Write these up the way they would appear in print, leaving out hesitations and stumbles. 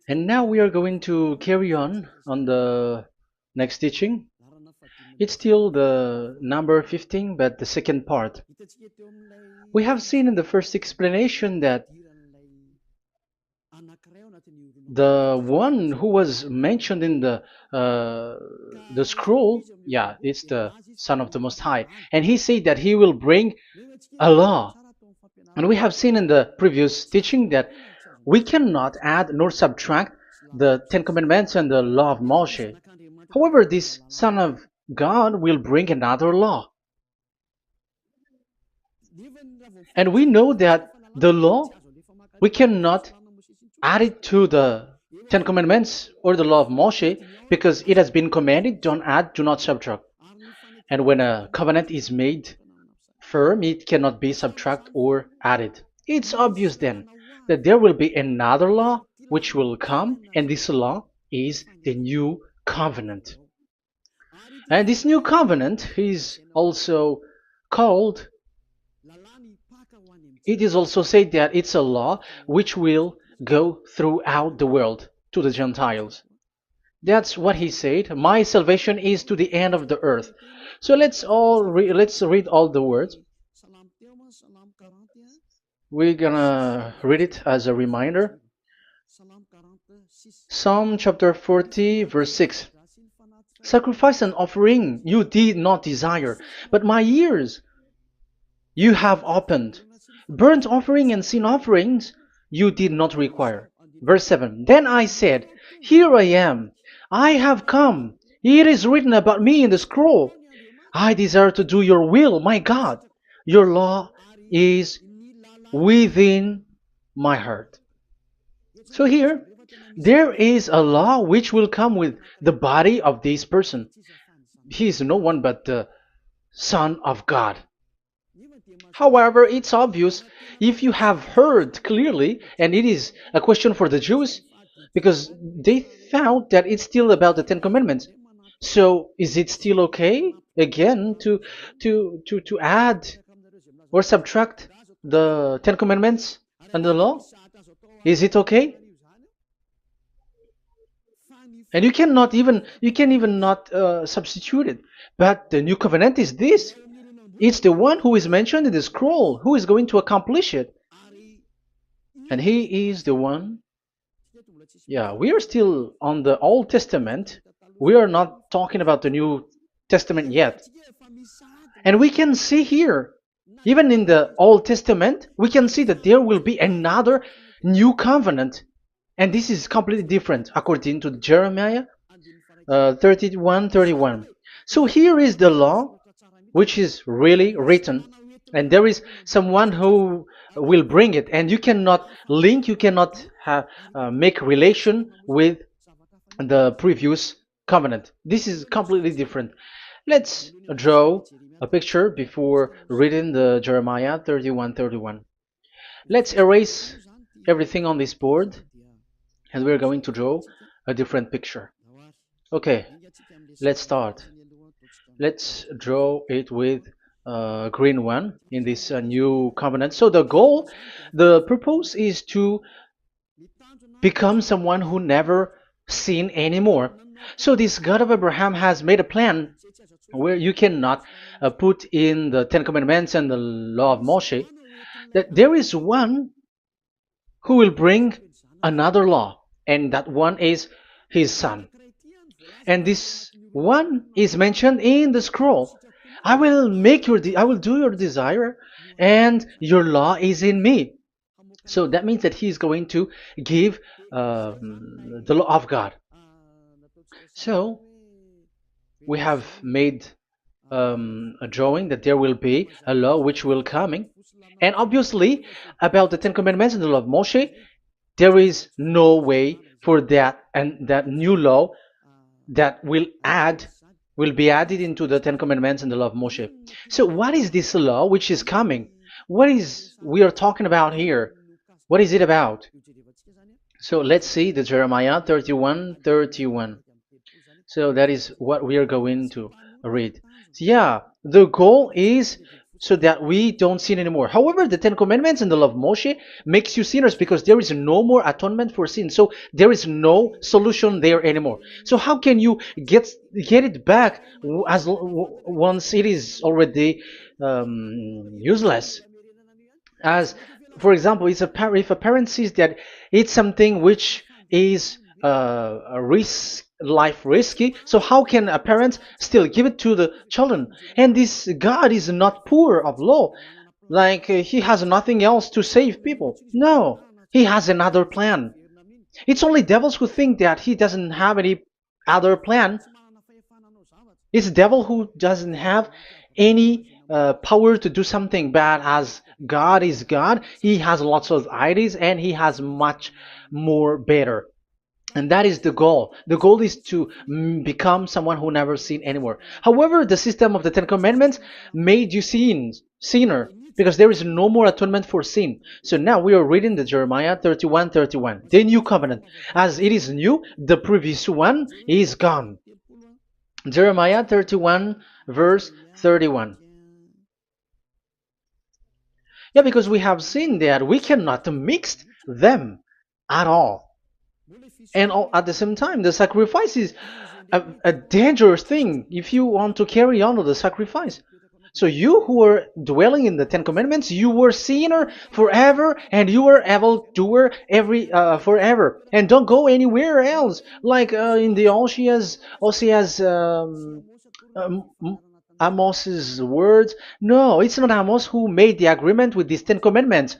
And now we are going to carry on the next teaching. It's still the number 15, but the second part. We have seen in the first explanation that the one who was mentioned in the scroll, yeah, it's the Son of the Most High, and he said that he will bring a law. And we have seen in the previous teaching that we cannot add nor subtract the Ten Commandments and the law of Moshe. However, this Son of God will bring another law. And we know that the law, we cannot add it to the Ten Commandments or the law of Moshe because it has been commanded, don't add, do not subtract. And when a covenant is made firm, it cannot be subtracted or added. It's obvious then that there will be another law which will come, and this law is the new covenant. And this new covenant is also called, it is also said that it's a law which will go throughout the world to the Gentiles. That's what he said. My salvation is to the end of the earth. So let's read all the words. We're gonna read it as a reminder. Psalm chapter 40, verse 6. Sacrifice and offering you did not desire, but my ears you have opened. Burnt offering and sin offerings you did not require. Verse 7. Then I said, here I am. I have come. It is written about me in the scroll. I desire to do your will, my God. Your law is within my heart. So here, there is a law which will come with the body of this person. He is no one but the Son of God. However, it's obvious if you have heard clearly, and it is a question for the Jews, because they found that it's still about the Ten Commandments. So is it still okay again to add or subtract the Ten Commandments and the law? Is it okay? And you can even not substitute it. But the new covenant is this. It's the one who is mentioned in the scroll who is going to accomplish it. And he is the one. Yeah, we are still on the Old Testament. We are not talking about the New Testament yet. And we can see here, even in the Old Testament, we can see that there will be another new covenant. And this is completely different according to Jeremiah 31:31. So here is the law which is really written, and there is someone who will bring it, and you cannot link, you cannot make relation with the previous covenant. This is completely different. Let's draw a picture before reading the Jeremiah 31:31. Let's erase everything on this board, and we're going to draw a different picture. Okay, let's start. Let's draw it with a green one in this new covenant. So the purpose is to become someone who never sin anymore. So this God of Abraham has made a plan where you cannot put in the Ten Commandments and the law of Moshe, that there is one who will bring another law, and that one is his son. And this one is mentioned in the scroll. I will do your desire, and your law is in me. So that means that he is going to give the law of God. So we have made a drawing that there will be a law which will coming, and obviously about the Ten Commandments and the law of Moshe, there is no way for that and that new law that will be added into the Ten Commandments and the law of Moshe. So what is this law which is coming? What is we are talking about here? What is it about? So let's see the Jeremiah 31:31. So that is what we are going to read. So yeah, the goal is so that we don't sin anymore. However, the Ten Commandments and the law of Moshe makes you sinners because there is no more atonement for sin. So there is no solution there anymore. So how can you get it back once it is already useless? As for example, if a parent sees that it's something which is a risk life risky, so how can a parent still give it to the children? And this God is not poor of law, like he has nothing else to save people. No, he has another plan. It's only devils who think that he doesn't have any other plan. It's the devil who doesn't have any power to do something bad. As God is God, he has lots of ideas and he has much more better. And that is the goal. The goal is to become someone who never sin anymore. However, the system of the Ten Commandments made you sinner, because there is no more atonement for sin. So now we are reading the Jeremiah 31:31, the new covenant. As it is new, the previous one is gone. Jeremiah 31 verse 31. Yeah, because we have seen that we cannot mix them at all. And at the same time, the sacrifice is a dangerous thing if you want to carry on with the sacrifice. So you who were dwelling in the Ten Commandments, you were sinner forever, and you were evil doer forever, and don't go anywhere else. Like in the Osea's Amos's words. No, it's not Amos who made the agreement with these Ten Commandments.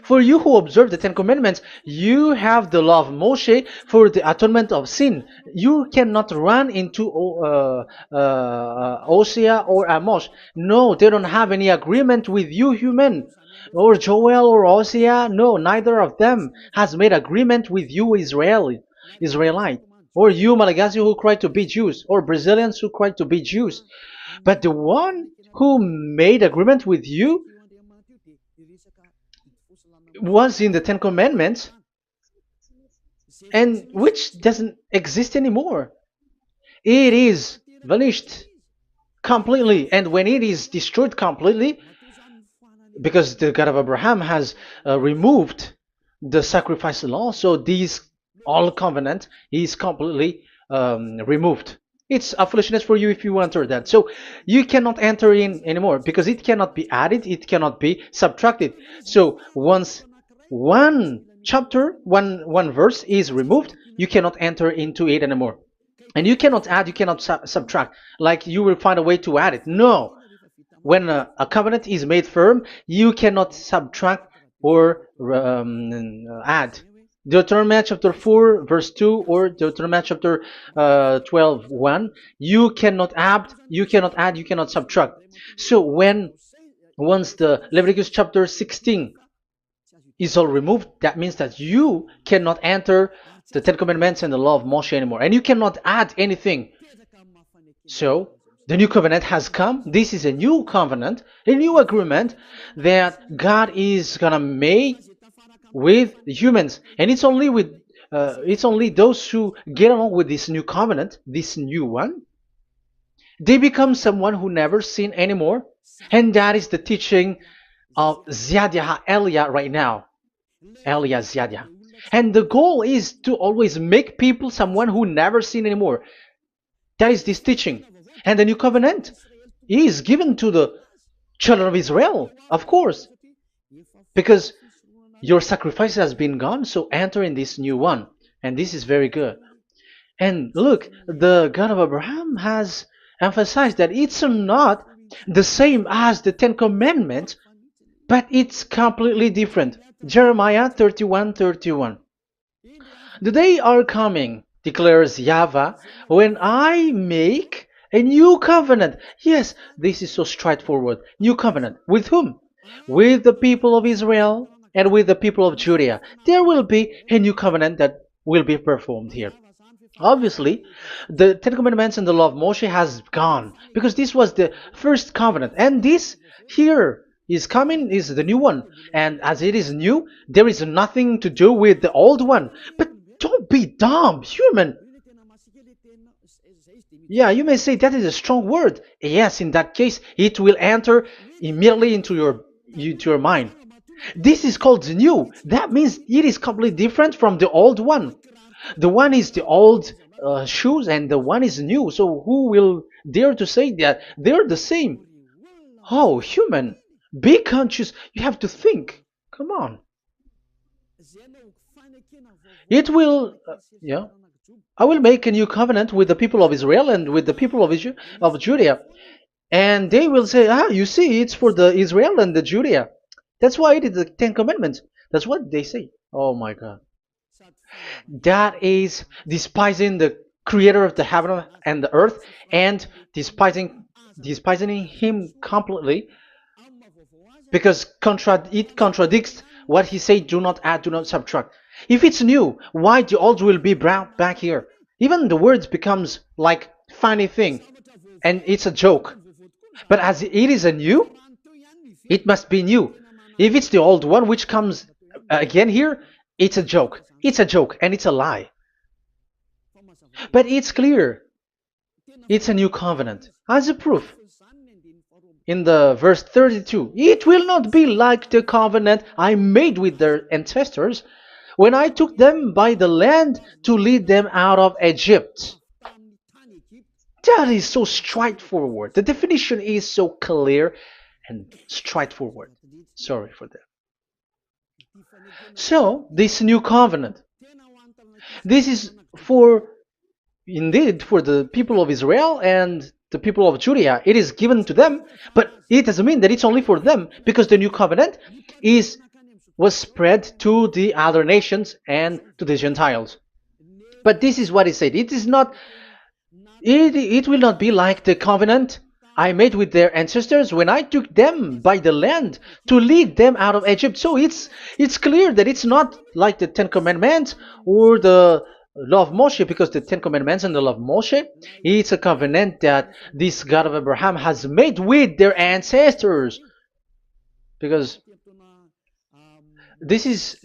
For you who observe the Ten Commandments, you have the law of Moshe for the atonement of sin. You cannot run into Osea or Amos. No, they don't have any agreement with you, human. Or Joel or Osea. No, neither of them has made agreement with you, Israelite. Or you, Malagasy, who cry to be Jews. Or Brazilians who cry to be Jews. But the one who made agreement with you was in the Ten Commandments, and which doesn't exist anymore. It is vanished completely, and when it is destroyed completely, because the God of Abraham has removed the sacrifice law, so this all covenant is completely removed. It's a foolishness for you if you enter that. So you cannot enter in anymore because it cannot be added, it cannot be subtracted. So once one chapter, one verse is removed, you cannot enter into it anymore. And you cannot add, you cannot subtract. Like you will find a way to add it. No. When a covenant is made firm, you cannot subtract or add. Deuteronomy chapter 4 verse 2 or Deuteronomy chapter 12:1, you cannot add, you cannot subtract. So once the Leviticus chapter 16 is all removed, that means that you cannot enter the Ten Commandments and the law of Moshe anymore, and you cannot add anything. So the new covenant has come. This is a new covenant, a new agreement that God is gonna make with humans, and it's only those who get along with this new covenant, this new one, they become someone who never sin anymore. And that is the teaching of Ziadia Elia right now, Elia Ziadia. And the goal is to always make people someone who never sin anymore. That is this teaching. And the new covenant is given to the children of Israel, of course, because your sacrifice has been gone, so enter in this new one. And this is very good. And look, the God of Abraham has emphasized that it's not the same as the Ten Commandments, but it's completely different. Jeremiah 31:31. The day are coming, declares YAHVAH, when I make a new covenant. Yes, this is so straightforward. New covenant. With whom? With the people of Israel and with the people of Judea. There will be a new covenant that will be performed here. Obviously, the Ten Commandments and the law of Moshe has gone because this was the first covenant, and this here is coming is the new one. And as it is new, there is nothing to do with the old one. But don't be dumb, human. Yeah, you may say that is a strong word. Yes, in that case, it will enter immediately into your mind. This is called the new. That means it is completely different from the old one. The one is the old shoes and the one is new. So who will dare to say that they're the same? Oh, human, be conscious. You have to think. Come on. It will, yeah. I will make a new covenant with the people of Israel and with the people of Judea. And they will say, ah, you see, it's for the Israel and the Judea. That's why it is the Ten Commandments. That's what they say. Oh my God. That is despising the creator of the heaven and the earth and despising him completely because it contradicts what he said, do not add, do not subtract. If it's new, why the old will be brought back here? Even the words becomes like funny thing and it's a joke. But as it is a new, it must be new. If it's the old one which comes again here, it's a joke. It's a joke and it's a lie. But it's clear. It's a new covenant. As a proof, in the verse 32, it will not be like the covenant I made with their ancestors when I took them by the land to lead them out of Egypt. That is so straightforward. The definition is so clear and straightforward. Sorry for that. So, this new covenant, this is indeed for the people of Israel and the people of Judea. It is given to them, but it doesn't mean that it's only for them because the new covenant was spread to the other nations and to the Gentiles. But this is what he said. It will not be like the covenant I made with their ancestors when I took them by the land to lead them out of Egypt. So it's clear that it's not like the Ten Commandments or the law of Moshe, because the Ten Commandments and the law of Moshe, it's a covenant that this God of Abraham has made with their ancestors. Because this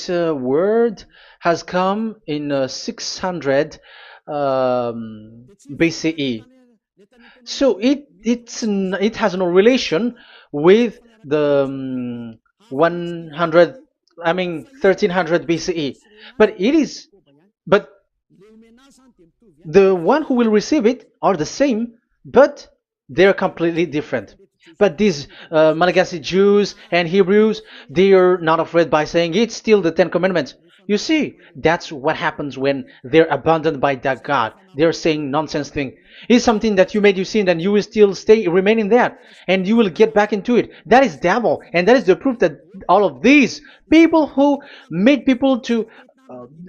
word has come in 600 BCE. So it has no relation with the 1300 BCE. But the one who will receive it are the same, but they're completely different. But these Malagasy Jews and Hebrews, they are not afraid by saying it's still the Ten Commandments. You see, that's what happens when they're abandoned by that God. They're saying nonsense thing. It's something that you made you sin, and you will still remain in that, and you will get back into it. That is devil, and that is the proof that all of these people who made people to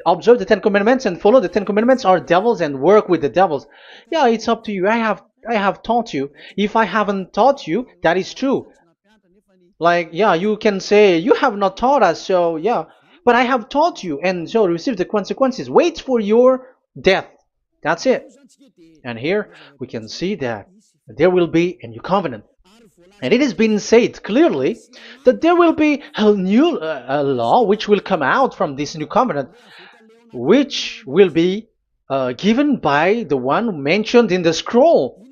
observe the Ten Commandments and follow the Ten Commandments are devils and work with the devils. Yeah, it's up to you. I have taught you. If I haven't taught you, that is true. Like, yeah, you can say you have not taught us, so yeah. But I have taught you, and so receive the consequences. Wait for your death. That's it. And here we can see that there will be a new covenant. And it has been said clearly that there will be a new law which will come out from this new covenant, which will be given by the one mentioned in the scroll.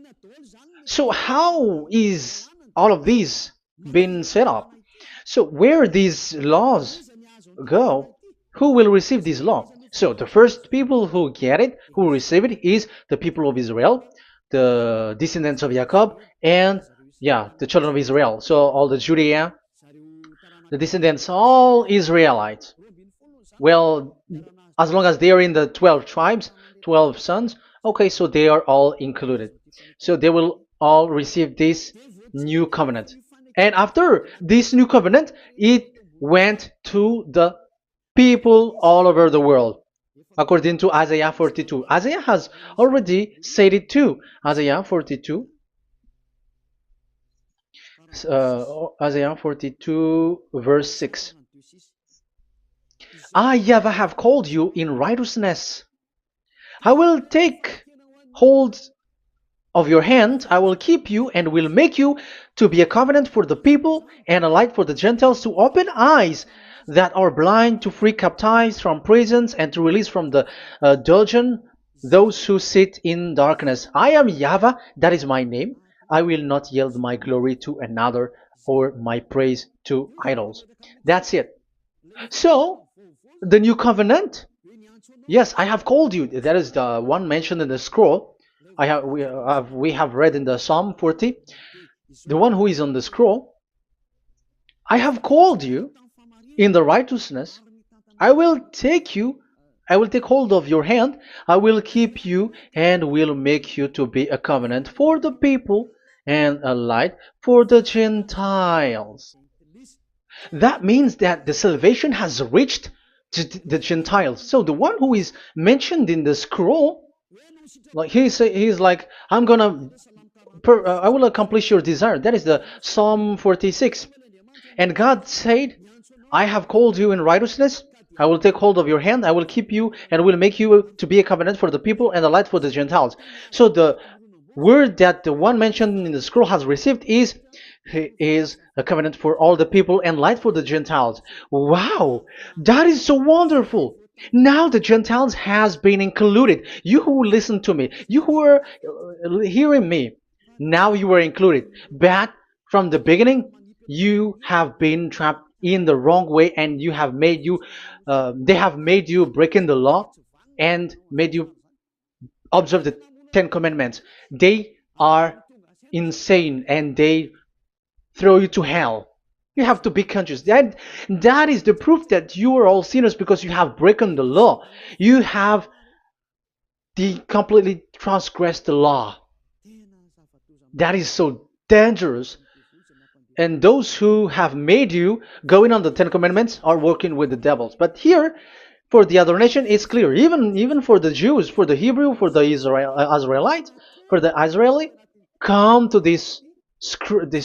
So how is all of these been set up? So where these laws go, who will receive this law? So the first people who get it, who receive it, is the people of Israel, the descendants of Jacob, and yeah, the children of Israel. So all the Judea, the descendants, all Israelites. Well, as long as they are in the 12 tribes, 12 sons, okay, so they are all included. So they will all receive this new covenant. And after this new covenant, it went to the people all over the world, according to Isaiah 42. Isaiah has already said it too. Isaiah 42. Isaiah 42 verse 6. I, YAHVAH, have called you in righteousness. I will take hold of your hand, I will keep you and will make you to be a covenant for the people and a light for the Gentiles, to open eyes that are blind, to free captives from prisons, and to release from the dungeon those who sit in darkness. I am YAHVAH, that is my name. I will not yield my glory to another or my praise to idols. That's it. So, the new covenant. Yes, I have called you. That is the one mentioned in the scroll. We have read in the Psalm 40. The one who is on the scroll. I have called you in the righteousness. I will take you. I will take hold of your hand. I will keep you and will make you to be a covenant for the people and a light for the Gentiles. That means that the salvation has reached to the Gentiles. So the one who is mentioned in the scroll, like he's like, I will accomplish your desire. That is the Psalm 46. And God said, I have called you in righteousness. I will take hold of your hand. I will keep you and will make you to be a covenant for the people and a light for the Gentiles. So the word that the one mentioned in the scroll has received is he is a covenant for all the people and light for the Gentiles. Wow, that is so wonderful. Now the Gentiles has been included. You who listen to me, you who are hearing me, now you are included. But from the beginning, you have been trapped in the wrong way, and they have made you breaking the law and made you observe the Ten Commandments. They are insane and they throw you to hell. You have to be conscious. That is the proof that you are all sinners because you have broken the law. You have completely transgressed the law. That is so dangerous. And those who have made you going on the Ten Commandments are working with the devils. But here, for the other nation, it's clear. Even for the Jews, for the Hebrew, for the Israelite, for the Israeli, come to this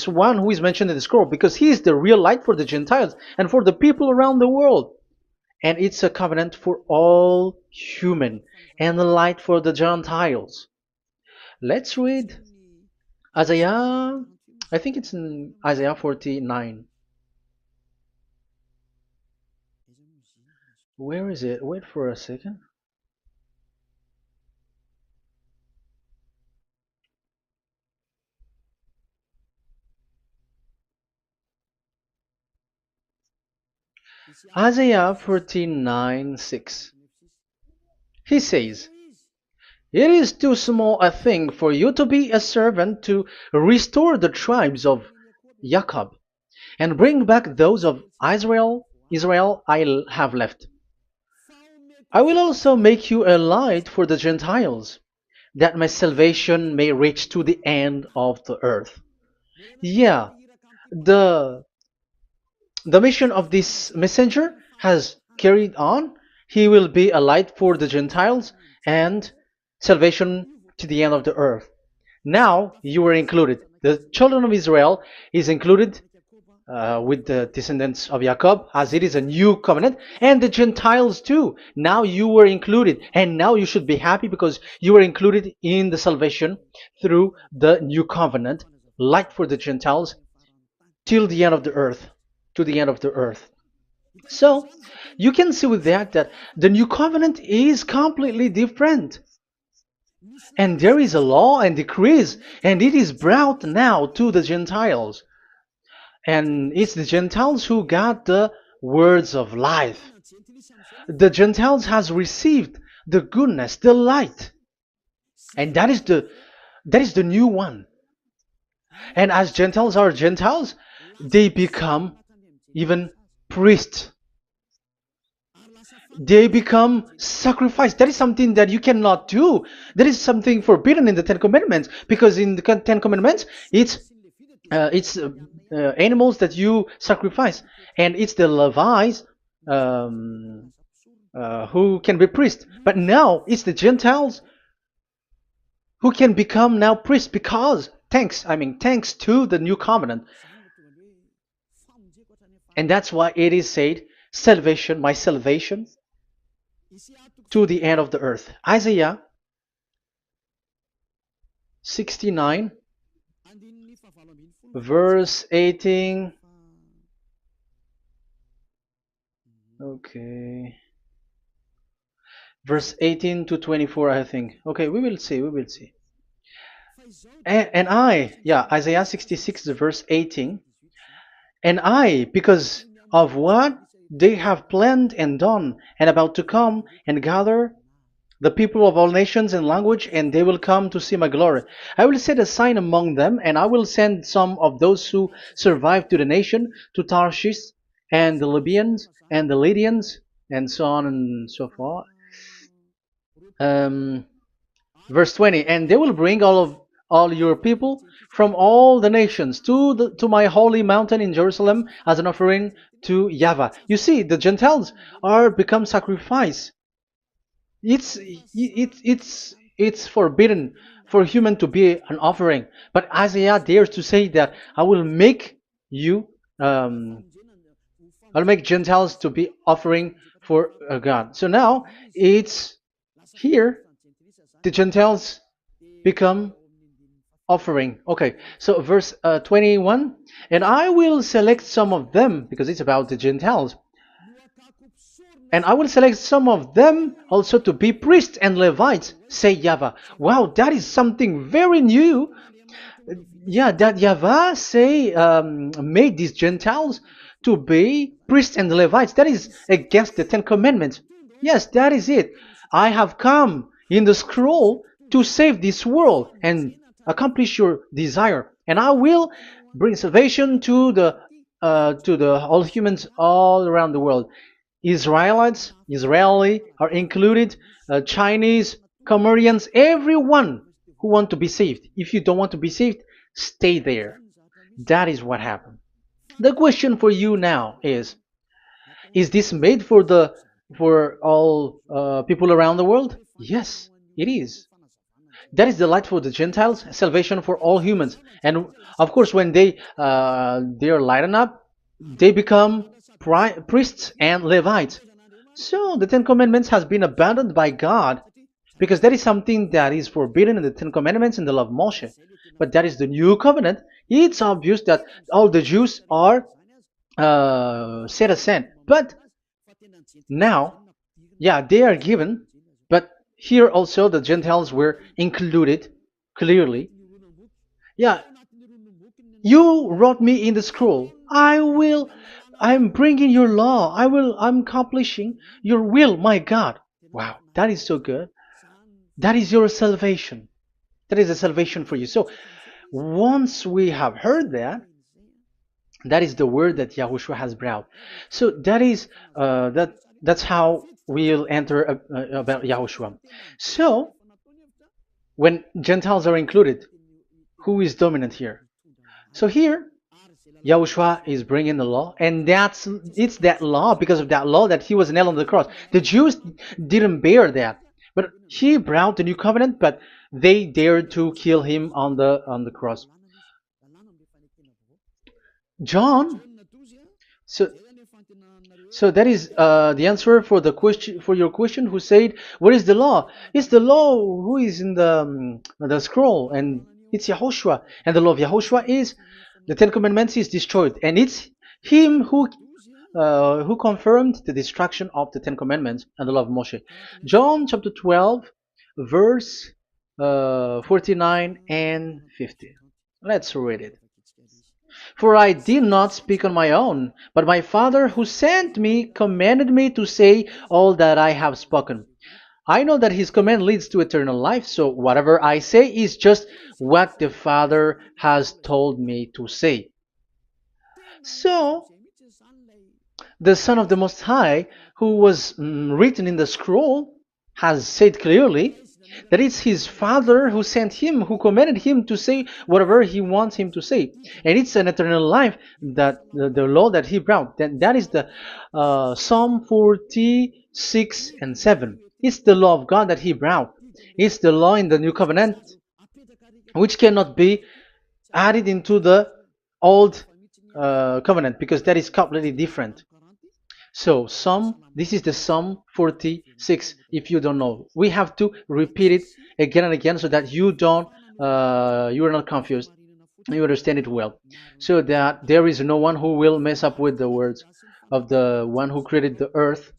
one who is mentioned in the scroll, because he is the real light for the Gentiles and for the people around the world. And it's a covenant for all human and a light for the Gentiles. Let's read Isaiah. I think it's in Isaiah 49. Where is it? Wait for a second. Isaiah 49:6. He says, it is too small a thing for you to be a servant to restore the tribes of Jacob and bring back those of Israel I have left. I will also make you a light for the Gentiles, that my salvation may reach to the end of the earth. Yeah, the the mission of this messenger has carried on. He will be a light for the Gentiles and salvation to the end of the earth. Now you are included. The children of Israel is included with the descendants of Jacob, as it is a new covenant, and the Gentiles too. Now you were included, and now you should be happy because you were included in the salvation through the new covenant, light for the Gentiles, till the end of the earth, to the end of the earth. So you can see with that the new covenant is completely different. And there is a law and decrees, and it is brought now to the Gentiles. And it's the Gentiles who got the words of life. The Gentiles has received the goodness, the light. And that is the new one. And as Gentiles are Gentiles, they become even priests. They become sacrificed. That is something that you cannot do. That is something forbidden in the Ten Commandments, because in the Ten Commandments, it's animals that you sacrifice, and it's the Levites who can be priests. But now it's the Gentiles who can become now priests, because thanks to the new covenant. And that's why it is said, salvation, my salvation, to the end of the earth. Isaiah 69, verse 18. Okay. verse 18 to 24, I think. Okay, we will see, we will see. And I, yeah, Isaiah 66, verse 18. And I, because of what they have planned and done, and about to come and gather the people of all nations and language, and they will come to see my glory. I will set a sign among them, and I will send some of those who survive to the nation, to Tarshish, and the Libyans, and the Lydians, and so on and so forth. Um, Verse 20, and they will bring all your people from all the nations to my holy mountain in Jerusalem as an offering to YAHVAH. You see, the Gentiles are become sacrifice. It's forbidden for human to be an offering, but Isaiah dares to say that you um, I'll make Gentiles to be offering for God. So now it's here the Gentiles become offering. Okay, so verse 21, and I will select some of them, because it's about the Gentiles, and I will select some of them also to be priests and Levites, say YAHVAH. Wow, that is something very new. Yeah, that YAHVAH say made these Gentiles to be priests and Levites. That is against the Ten Commandments. Yes, that is it. I have come in the scroll to save this world and accomplish your desire, and I will bring salvation to the all humans all around the world. Israeli are included, Chinese, Comorians, everyone who want to be saved. If you don't want to be saved, stay there. That is what happened. The question for you now is this made for all people around the world? Yes, it is. That is the light for the Gentiles, salvation for all humans. And of course, when they are lightened up, they become priests and Levites. So the Ten Commandments has been abandoned by God, because that is something that is forbidden in the Ten Commandments in the law of Moshe. But that is the new covenant. It's obvious that all the Jews are set aside. But now, yeah, they are given, but here also the Gentiles were included clearly. Yeah, you wrote me in the scroll. I'm bringing your law. I'm accomplishing your will, my God. Wow, that is so good. That is your salvation. That is a salvation for you. So once we have heard that, that is the word that Yahushua has brought. So that's how we'll enter about Yahushua. So when Gentiles are included, who is dominant here? So here, Yahushua is bringing the law, and it's that law, because of that law, that he was nailed on the cross. The Jews didn't bear that, but he brought the new covenant, but they dared to kill him on the cross. John, so so that is the answer for your question. Who said, "What is the law?" It's the law who is in the scroll, and it's Yahushua. And the law of Yahushua is the Ten Commandments is destroyed, and it's him who confirmed the destruction of the Ten Commandments and the law of Moshe. John chapter 12, verse 49 and 50. Let's read it. For I did not speak on my own, but my Father who sent me commanded me to say all that I have spoken. I know that his command leads to eternal life, so whatever I say is just what the Father has told me to say. So, the Son of the Most High, who was written in the scroll, has said clearly that it's his Father who sent him, who commanded him to say whatever he wants him to say. And it's an eternal life, that the law that he brought. That is the Psalm 46 and 7. It's the law of God that he brought. It's the law in the new covenant, which cannot be added into the old covenant, because that is completely different. So this is the Psalm 46. If you don't know, we have to repeat it again and again, so that you are not confused. You understand it well, so that there is no one who will mess up with the words of the one who created the earth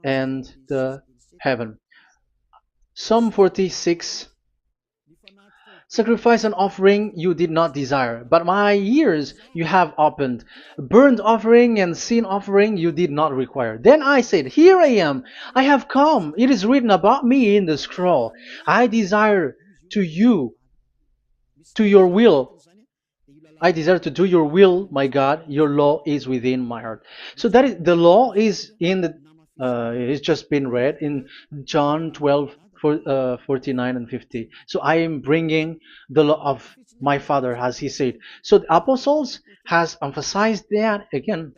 and the heaven. Psalm 46. Sacrifice and offering you did not desire, but my ears you have opened. Burnt offering and sin offering you did not require. Then I said, here I am, I have come. It is written about me in the scroll. I desire to you, to your will. I desire to do your will, my God. Your law is within my heart. So that is the law is in the it's just been read in John 12, 49 and 50. So I am bringing the law of my Father, as he said. So the apostles has emphasized that again.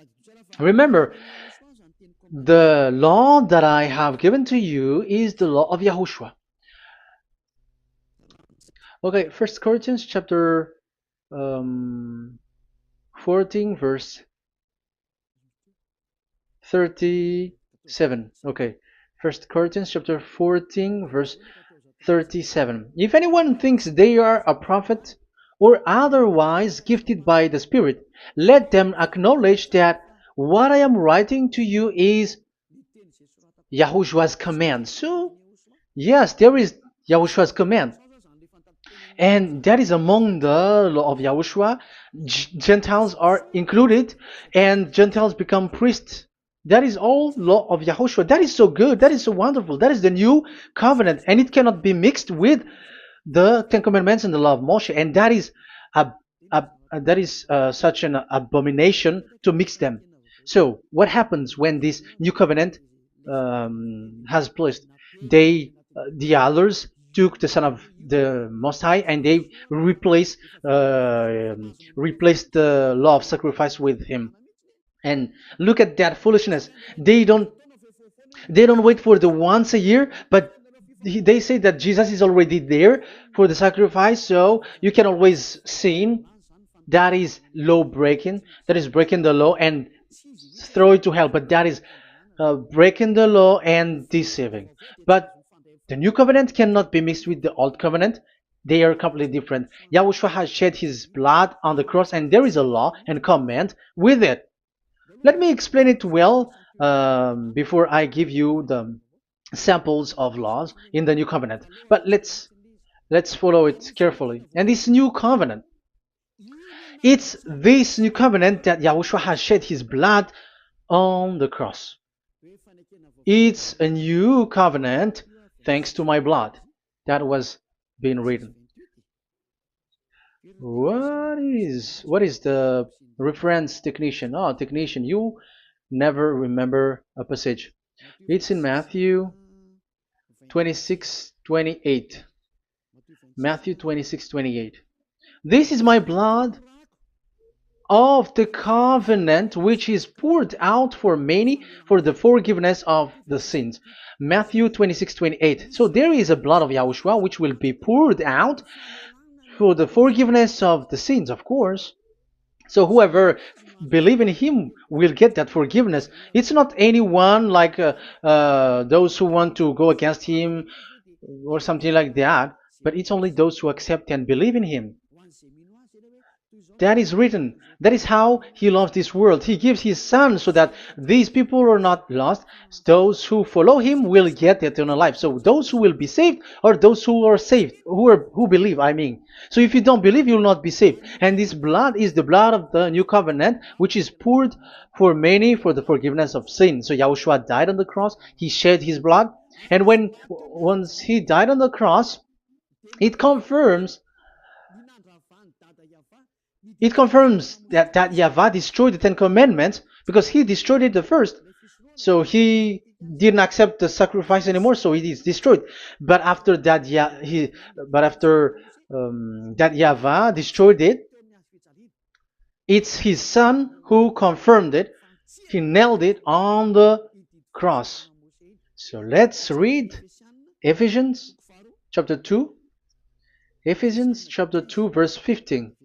Remember, the law that I have given to you is the law of Yahushua. Okay, First Corinthians chapter 14 verse 37. Okay, First Corinthians chapter 14 verse 37. If anyone thinks they are a prophet or otherwise gifted by the Spirit, let them acknowledge that what I am writing to you is Yahushua's command. So yes, there is Yahushua's command. And that is among the law of Yahushua. Gentiles are included, and Gentiles become priests. That is all law of Yahushua. That is so good. That is so wonderful. That is the new covenant, and it cannot be mixed with the Ten Commandments and the law of Moshe. And that is such an abomination to mix them. So what happens when this new covenant has placed? The others took the Son of the Most High and they replaced the law of sacrifice with him. And look at that foolishness. They don't wait for the once a year, but they say that Jesus is already there for the sacrifice, so you can always sin. That is law breaking. That is breaking the law and throw it to hell. But that is breaking the law and deceiving. But the new covenant cannot be mixed with the old covenant. They are completely different. Yahushua has shed his blood on the cross, and there is a law and command with it. Let me explain it well before I give you the samples of laws in the new covenant. But let's follow it carefully. And this new covenant, it's this new covenant that Yahushua has shed his blood on the cross. It's a new covenant thanks to my blood that was being written. What is the reference technician? Oh, technician, you never remember a passage. It's in Matthew 26:28. Matthew 26:28. This is my blood of the covenant which is poured out for many for the forgiveness of the sins. Matthew 26:28. So there is a blood of Yahushua which will be poured out for the forgiveness of the sins, of course. So whoever believe in him will get that forgiveness. It's not anyone like those who want to go against him or something like that, but it's only those who accept and believe in him. That is written. That is how he loves this world. He gives his son so that these people are not lost. Those who follow him will get eternal life. So those who will be saved are those who are saved, who believe, I mean. So if you don't believe, you will not be saved. And this blood is the blood of the new covenant, which is poured for many for the forgiveness of sin. So Yahushua died on the cross. He shed his blood. And once he died on the cross, it confirms that YAHVAH destroyed the Ten Commandments because he destroyed it the first. So he didn't accept the sacrifice anymore, so it is destroyed. But after that, that YAHVAH destroyed it, it's his son who confirmed it. He nailed it on the cross. So let's read Ephesians chapter 2. Ephesians chapter 2 verse 15.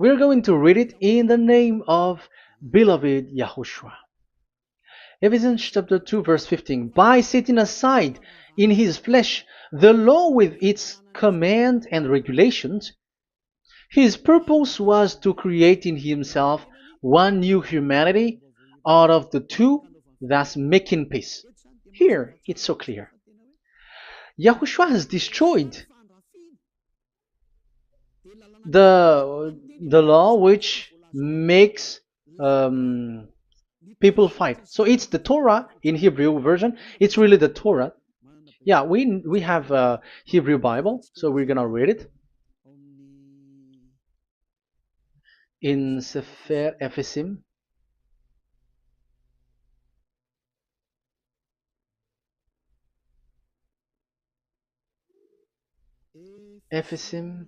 We're going to read it in the name of beloved Yahushua. Ephesians chapter 2 verse 15. By setting aside in his flesh the law with its command and regulations, his purpose was to create in himself one new humanity out of the two, thus making peace. Here, it's so clear. Yahushua has destroyed the law which makes people fight. So it's the Torah in Hebrew version. It's really the Torah. Yeah, we have a Hebrew Bible, so we're gonna read it in Sefer Efesim. Efesim.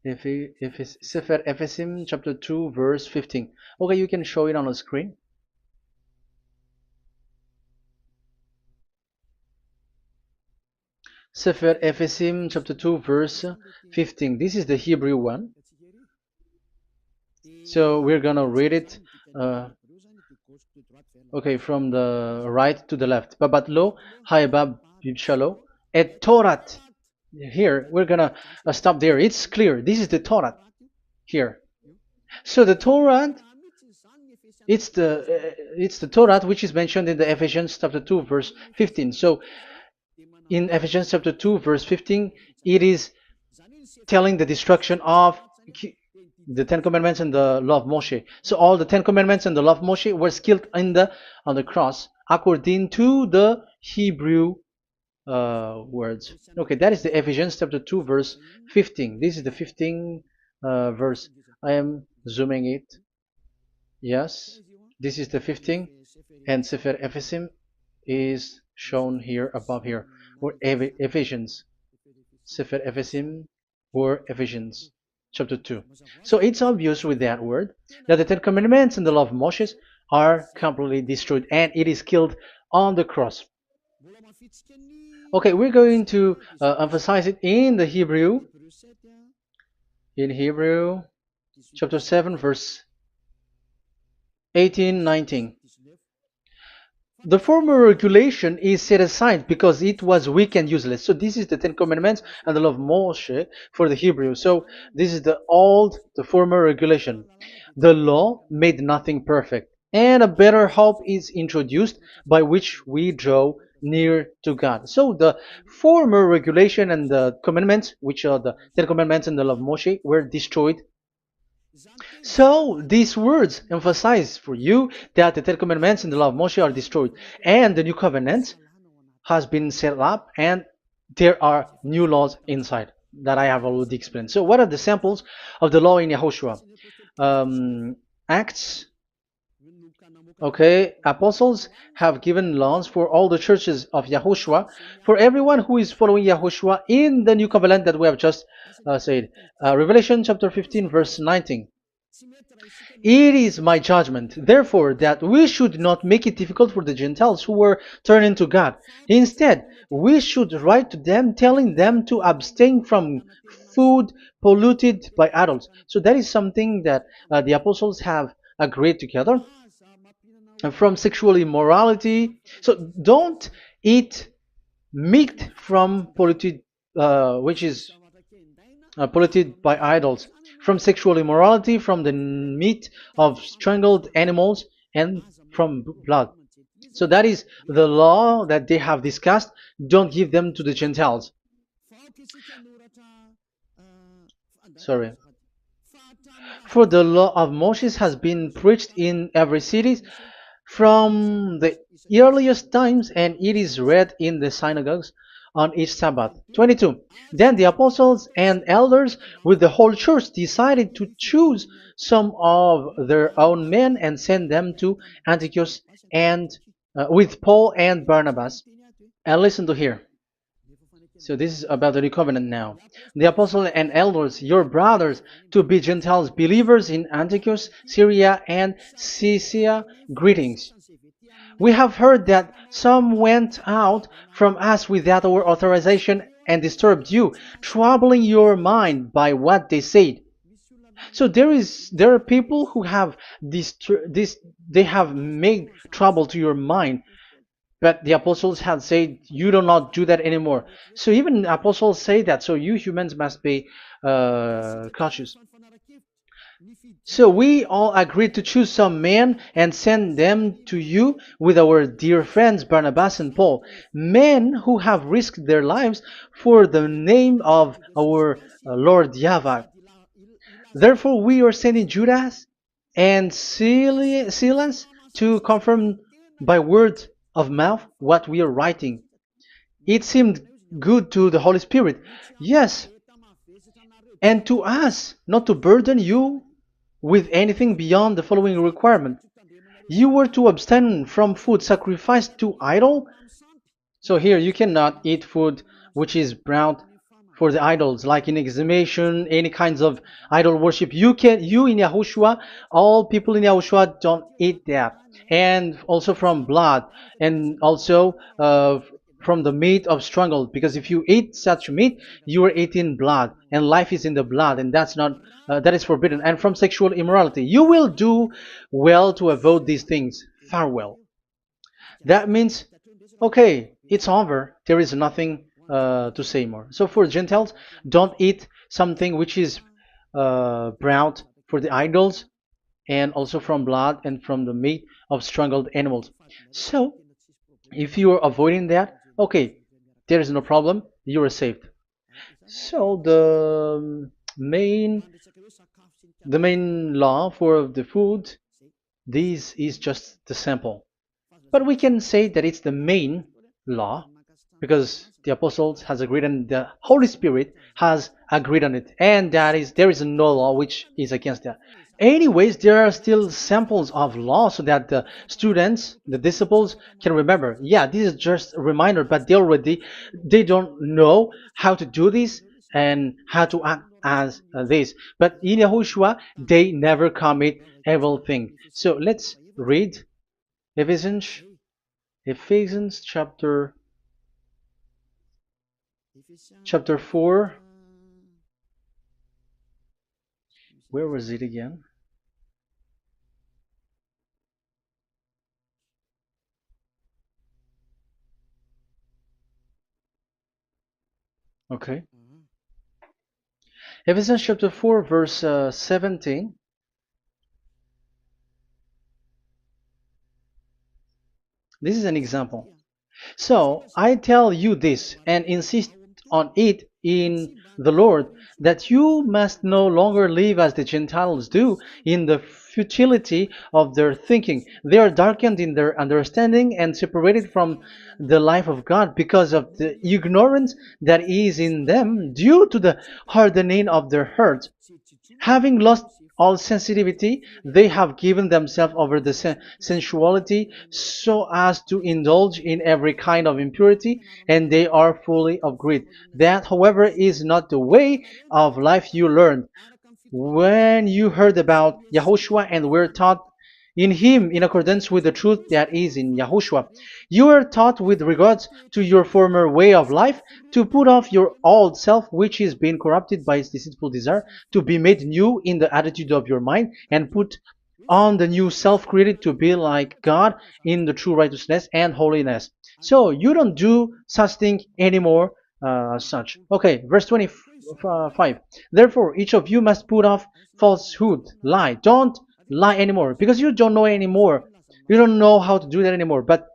Sefer Efesim chapter 2 verse 15. Okay, you can show it on the screen. Sefer Efesim chapter 2 verse 15. This is the Hebrew one. So we're gonna read it okay, from the right to the left. Babat lo haibab shalo et Torat. Here we're gonna stop there. It's clear. This is the Torah here. So the Torah, it's the Torah which is mentioned in the Ephesians chapter 2 verse 15. So in Ephesians chapter 2 verse 15, it is telling the destruction of the Ten Commandments and the law of Moshe. So all the Ten Commandments and the law of Moshe were killed on the cross according to the Hebrew words. Okay, that is the Ephesians chapter 2 verse 15. This is the 15 verse. I am zooming it. Yes, this is the 15, and Sefer Ephesim is shown here above here, or Ephesians. Sefer Ephesim or Ephesians chapter 2. So it's obvious with that word that the Ten Commandments and the law of Moses are completely destroyed, and it is killed on the cross. Okay, we're going to emphasize it in the Hebrew. In Hebrew chapter 7 verse 18-19. The former regulation is set aside because it was weak and useless. So this is the Ten Commandments and the law of Moshe for the Hebrew. So this is the former regulation. The law made nothing perfect, and a better hope is introduced by which we draw near to God. So the former regulation and the commandments, which are the Ten Commandments and the law of Moshe, were destroyed. So these words emphasize for you that the Ten Commandments and the law of Moshe are destroyed, and the new covenant has been set up, and there are new laws inside that I have already explained. So what are the samples of the law in Yahushua? Acts. Okay, apostles have given laws for all the churches of Yahushua, for everyone who is following Yahushua in the new covenant that we have just said. Revelation chapter 15 verse 19. It is my judgment, therefore, that we should not make it difficult for the Gentiles who were turning to God. Instead, we should write to them telling them to abstain from food polluted by idols. So that is something that the apostles have agreed together. From sexual immorality. So don't eat meat from polluted, which is polluted by idols, from sexual immorality, from the meat of strangled animals, and from blood. So that is the law that they have discussed. Don't give them to the Gentiles. Sorry. For the law of Moses has been preached in every city from the earliest times, and it is read in the synagogues on each Sabbath. 22. Then the apostles and elders with the whole church decided to choose some of their own men and send them to Antioch and with Paul and Barnabas. And listen to here. So this is about the new covenant now. The apostles and elders, your brothers, to be Gentiles believers in Antioch, Syria, and Cilicia, greetings. We have heard that some went out from us without our authorization and disturbed you, troubling your mind by what they said. So there are people who have they have made trouble to your mind, but the apostles had said you do not do that anymore. So even the apostles say that. So you humans must be cautious. So we all agreed to choose some men and send them to you with our dear friends Barnabas and Paul, men who have risked their lives for the name of our Lord YAHVAH. Therefore, we are sending Judas and Silas to confirm by word of mouth what we are writing. It seemed good to the Holy Spirit, yes, and to us, not to burden you with anything beyond the following requirement. You were to abstain from food sacrificed to idol. So here you cannot eat food which is brought for the idols, like in exhumation, any kinds of idol worship. You in Yahushua, all people in Yahushua don't eat that, and also from blood, and also from the meat of strangled. Because if you eat such meat, you are eating blood, and life is in the blood, and that's not that is forbidden. And from sexual immorality, you will do well to avoid these things. Farewell. That means, okay, it's over. There is nothing to say more. So for Gentiles, don't eat something which is brought for the idols, and also from blood and from the meat of strangled animals. So if you are avoiding that, okay, there is no problem. You are saved. So the main law for the food, this is just the sample. But we can say that it's the main law because the apostles has agreed and the Holy Spirit has agreed on it, and that is there is no law which is against that. Anyways, there are still samples of law so that the students, the disciples, can remember. Yeah, this is just a reminder, but they don't know how to do this and how to act as this. But in Yahushua, they never commit evil thing. So let's read Ephesians Ephesians chapter 4. Where was it again? Okay. Ephesians chapter 4 verse 17. This is an example. So I tell you this and insist on it in the Lord, that you must no longer live as the Gentiles do in the futility of their thinking. They are darkened in their understanding and separated from the life of God because of the ignorance that is in them due to the hardening of their hearts. Having lost all sensitivity, they have given themselves over to sensuality so as to indulge in every kind of impurity, and they are fully of greed. That, however, is not the way of life you learned when you heard about Yahushua and were taught in him in accordance with the truth that is in Yahushua. You are taught with regards to your former way of life to put off your old self, which is being corrupted by its deceitful desire, to be made new in the attitude of your mind, and put on the new self created to be like God in the true righteousness and holiness. So you don't do such thing anymore. Such. Okay, verse 25. Therefore, each of you must put off falsehood, lie. Don't lie anymore because you don't know anymore. You don't know how to do that anymore. But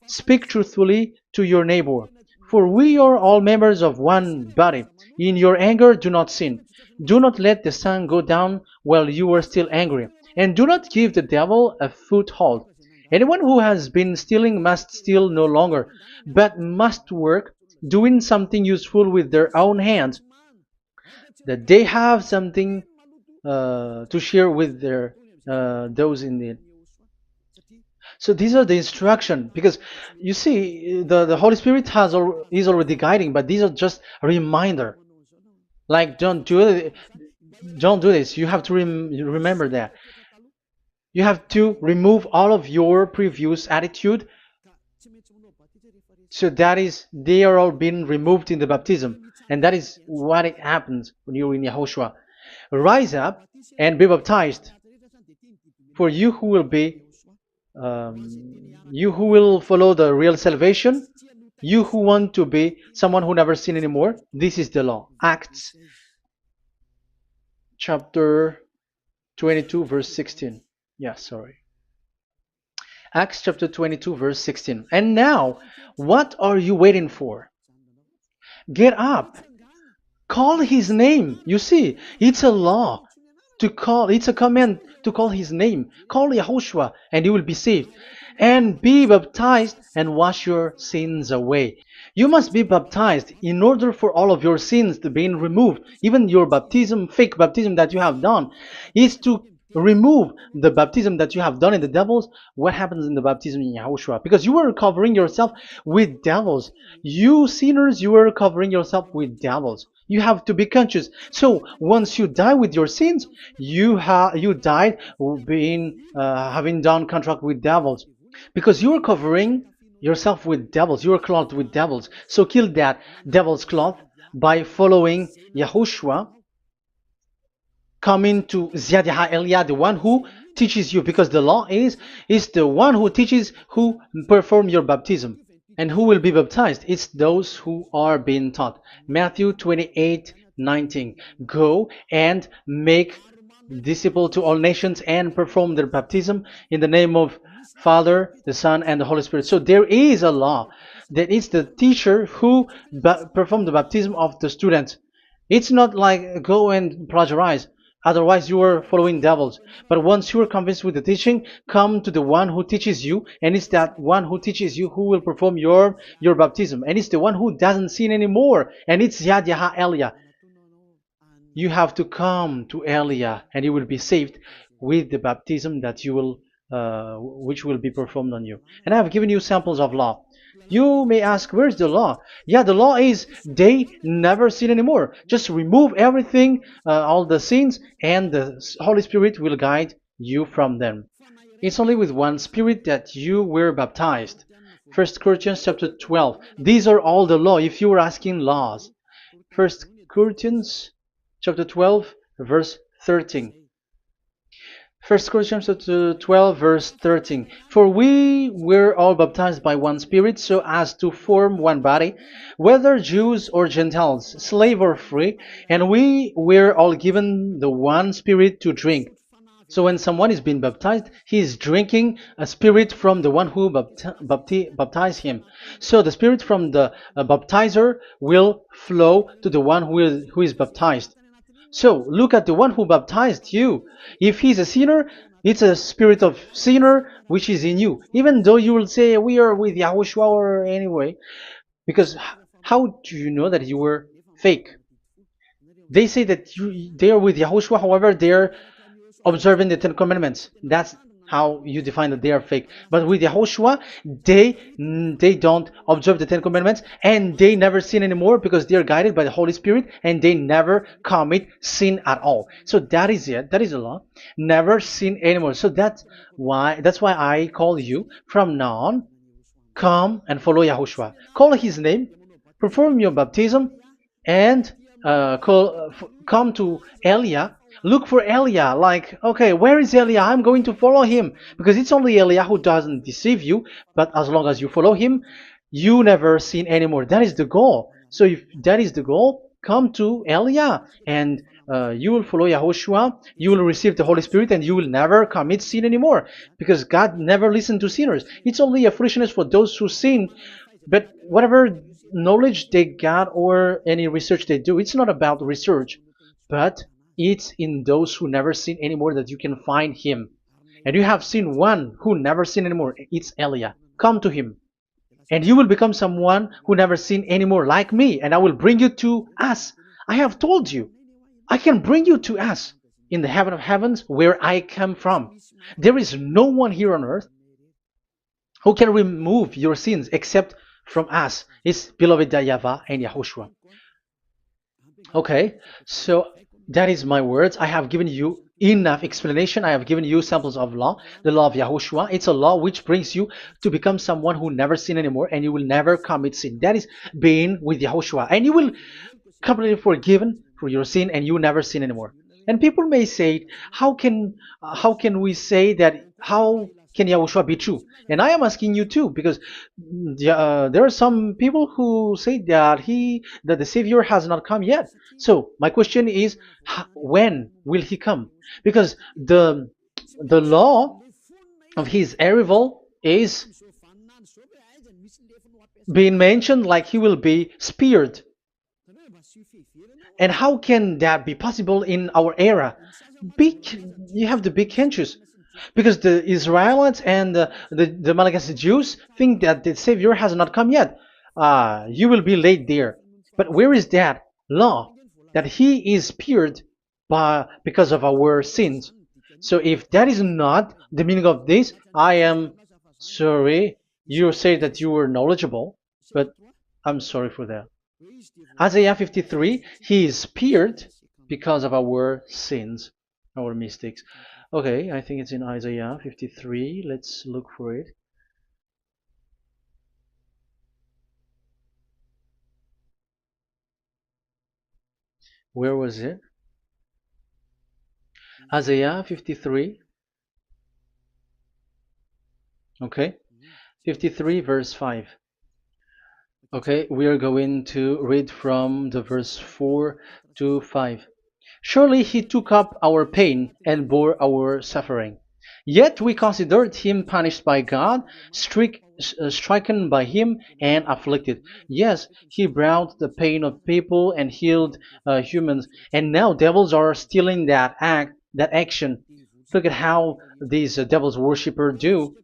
speak truthfully to your neighbor. For we are all members of one body. In your anger, do not sin. Do not let the sun go down while you are still angry. And do not give the devil a foothold. Anyone who has been stealing must steal no longer, but must work, doing something useful with their own hands, that they have something to share with their those in need. So these are the instruction because you see the Holy Spirit is already guiding, but these are just a reminder. Like don't do this. You have to remember that. You have to remove all of your previous attitude. So that is they are all being removed in the baptism, and that is what it happens when you're in Yahushua. Rise up and be baptized, for you who will follow the real salvation, you who want to be someone who never sin anymore. This is the law. Acts chapter 22 verse 16. Yeah, sorry. Acts chapter 22 verse 16. And now, what are you waiting for? Get up. Call his name. You see, it's a law to call, it's a command to call his name. Call Yahushua and you will be saved. And be baptized and wash your sins away. You must be baptized in order for all of your sins to be removed. Even your baptism, fake baptism that you have done, is to remove the baptism that you have done in the devils. What happens in the baptism in Yahushua? Because you were covering yourself with devils. You sinners, you were covering yourself with devils. You have to be conscious. So once you die with your sins, you died being having done contract with devils, because you are covering yourself with devils. You are clothed with devils. So kill that devil's cloth by following Yahushua, coming to Ziad Elia, the one who teaches you, because the law is the one who teaches who perform your baptism. And who will be baptized? It's those who are being taught. Matthew 28:19. Go and make disciple to all nations and perform their baptism in the name of Father, the Son, and the Holy Spirit. So there is a law that is the teacher who perform the baptism of the students. It's not like go and plagiarize. Otherwise, you are following devils. But once you are convinced with the teaching, come to the one who teaches you, and it's that one who teaches you who will perform your baptism. And it's the one who doesn't sin anymore. And it's Yad Yah Elia. You have to come to Elia, and you will be saved with the baptism that you will, which will be performed on you. And I have given you samples of law. You may ask, where's the law? Yeah, the law is they never sin anymore. Just remove everything, all the sins, and the Holy Spirit will guide you from them. It's only with one Spirit that you were baptized. 1 Corinthians chapter 12. These are all the law, if you were asking laws. 1 Corinthians chapter 12, verse 13. 1 Corinthians chapter 12, verse 13. For we were all baptized by one Spirit, so as to form one body, whether Jews or Gentiles, slave or free, and we were all given the one Spirit to drink. So when someone is being baptized, he is drinking a spirit from the one who baptized him. So the spirit from the baptizer will flow to the one who is baptized. So look at the one who baptized you. If he's a sinner, it's a spirit of sinner which is in you. Even though you will say we are with YAHOSHUAH or anyway, because how do you know that you were fake? They say that they are with YAHOSHUAH, however they are observing the Ten Commandments. That's how you define that they are fake. But with YAHOSHUAH, they don't observe the Ten Commandments, and they never sin anymore because they are guided by the Holy Spirit, and they never commit sin at all. So that is it. That is the law. Never sin anymore. So that's why I call you from now on. Come and follow YAHOSHUAH. Call his name, perform your baptism, and come to Elia. Look for Elia, like, okay, where is Elia? I'm going to follow him, because it's only Elia who doesn't deceive you. But as long as you follow him, you never sin anymore. That is the goal. So if that is the goal, come to Elia, and you will follow YAHOSHUAH. You will receive the Holy Spirit, and you will never commit sin anymore, because God never listened to sinners. It's only a foolishness for those who sin. But whatever knowledge they got or any research they do, it's not about research, but it's in those who never sin anymore that you can find him. And you have seen one who never sin anymore. It's Elia. Come to him, and you will become someone who never sin anymore, like me, and I will bring you to us. I have told you, I can bring you to us in the heaven of heavens, where I come from. There is no one here on earth who can remove your sins except from us. It's beloved YAHVAH and YAHOSHUAH. Okay, so that is my words. I have given you enough explanation. I have given you samples of law, the law of YAHOSHUAH. It's a law which brings you to become someone who never sin anymore, and you will never commit sin. That is being with YAHOSHUAH, and you will completely forgiven for your sin, and you will never sin anymore. And people may say, how can we say that? How can Yahushua be true? And I am asking you too, because there are some people who say that the Savior has not come yet. So my question is, when will he come? Because the law of his arrival is being mentioned like he will be speared. And how can that be possible in our era? You have to be conscious, because the Israelites and the Malagasy Jews think that the Savior has not come yet. You will be late there. But where is that law that He is speared because of our sins? So if that is not the meaning of this, I am sorry. You say that you were knowledgeable, but I'm sorry for that. Isaiah 53, he is speared because of our sins, our mistakes. Okay, I think it's in Isaiah 53. Let's look for it. Where was it? Isaiah 53. Okay, 53 verse 5. Okay, we are going to read from the verse 4 to 5. Surely he took up our pain and bore our suffering. Yet we considered him punished by God, stricken by him, and afflicted. Yes, he brought the pain of people and healed humans. And now devils are stealing that action. Look at how these devils worshippers do.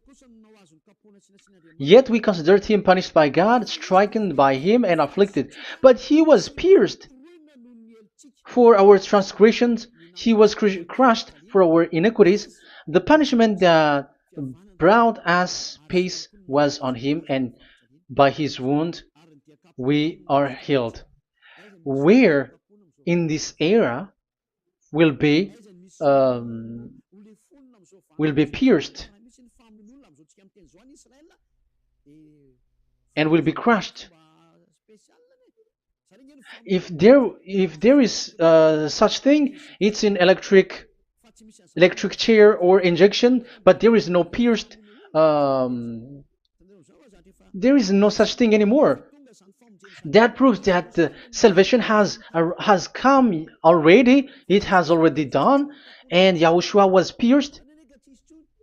Yet we considered him punished by God, stricken by him, and afflicted. But he was pierced for our transgressions, he was crushed for our iniquities. The punishment that brought us peace was on him, and by his wound we are healed. Where in this era will be um, will be pierced and will be crushed. If there is such thing, it's in electric chair or injection, but there is no pierced. Um, there is no such thing anymore. That proves that salvation has come already. It has already done, and Yahushua was pierced,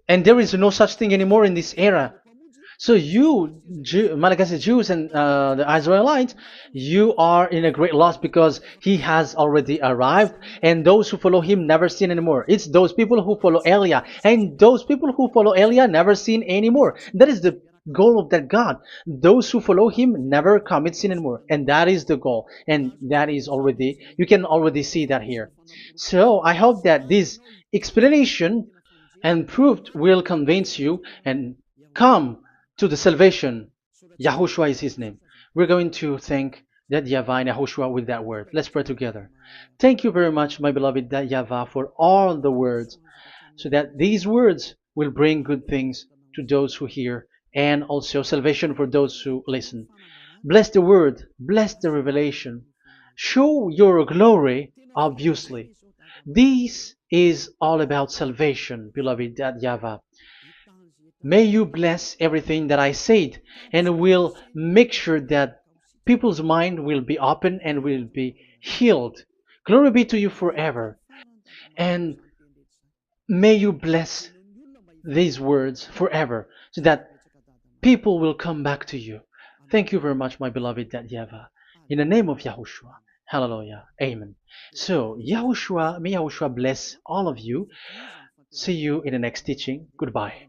and there is no such thing anymore in this era. So you, Malagasy Jews and the Israelites, you are in a great loss because he has already arrived, and those who follow him never sin anymore. It's those people who follow Elia, and those people who follow Elia never sin anymore. That is the goal of that God. Those who follow him never commit sin anymore, and that is the goal. And that is already, you can already see that here. So I hope that this explanation and proof will convince you and come to the salvation. Yahushua is his name. We're going to thank that YAHVAH and Yahushua with that word. Let's pray together. Thank you very much, my beloved that YAHVAH, for all the words, so that these words will bring good things to those who hear, and also salvation for those who listen. Bless the word, bless the revelation. Show your glory, obviously. This is all about salvation, beloved that YAHVAH. May you bless everything that I said, and will make sure that people's mind will be open and will be healed. Glory be to you forever. And may you bless these words forever, so that people will come back to you. Thank you very much, my beloved that YAHVAH. In the name of Yahushua. Hallelujah. Amen. So, Yahushua, may Yahushua bless all of you. See you in the next teaching. Goodbye.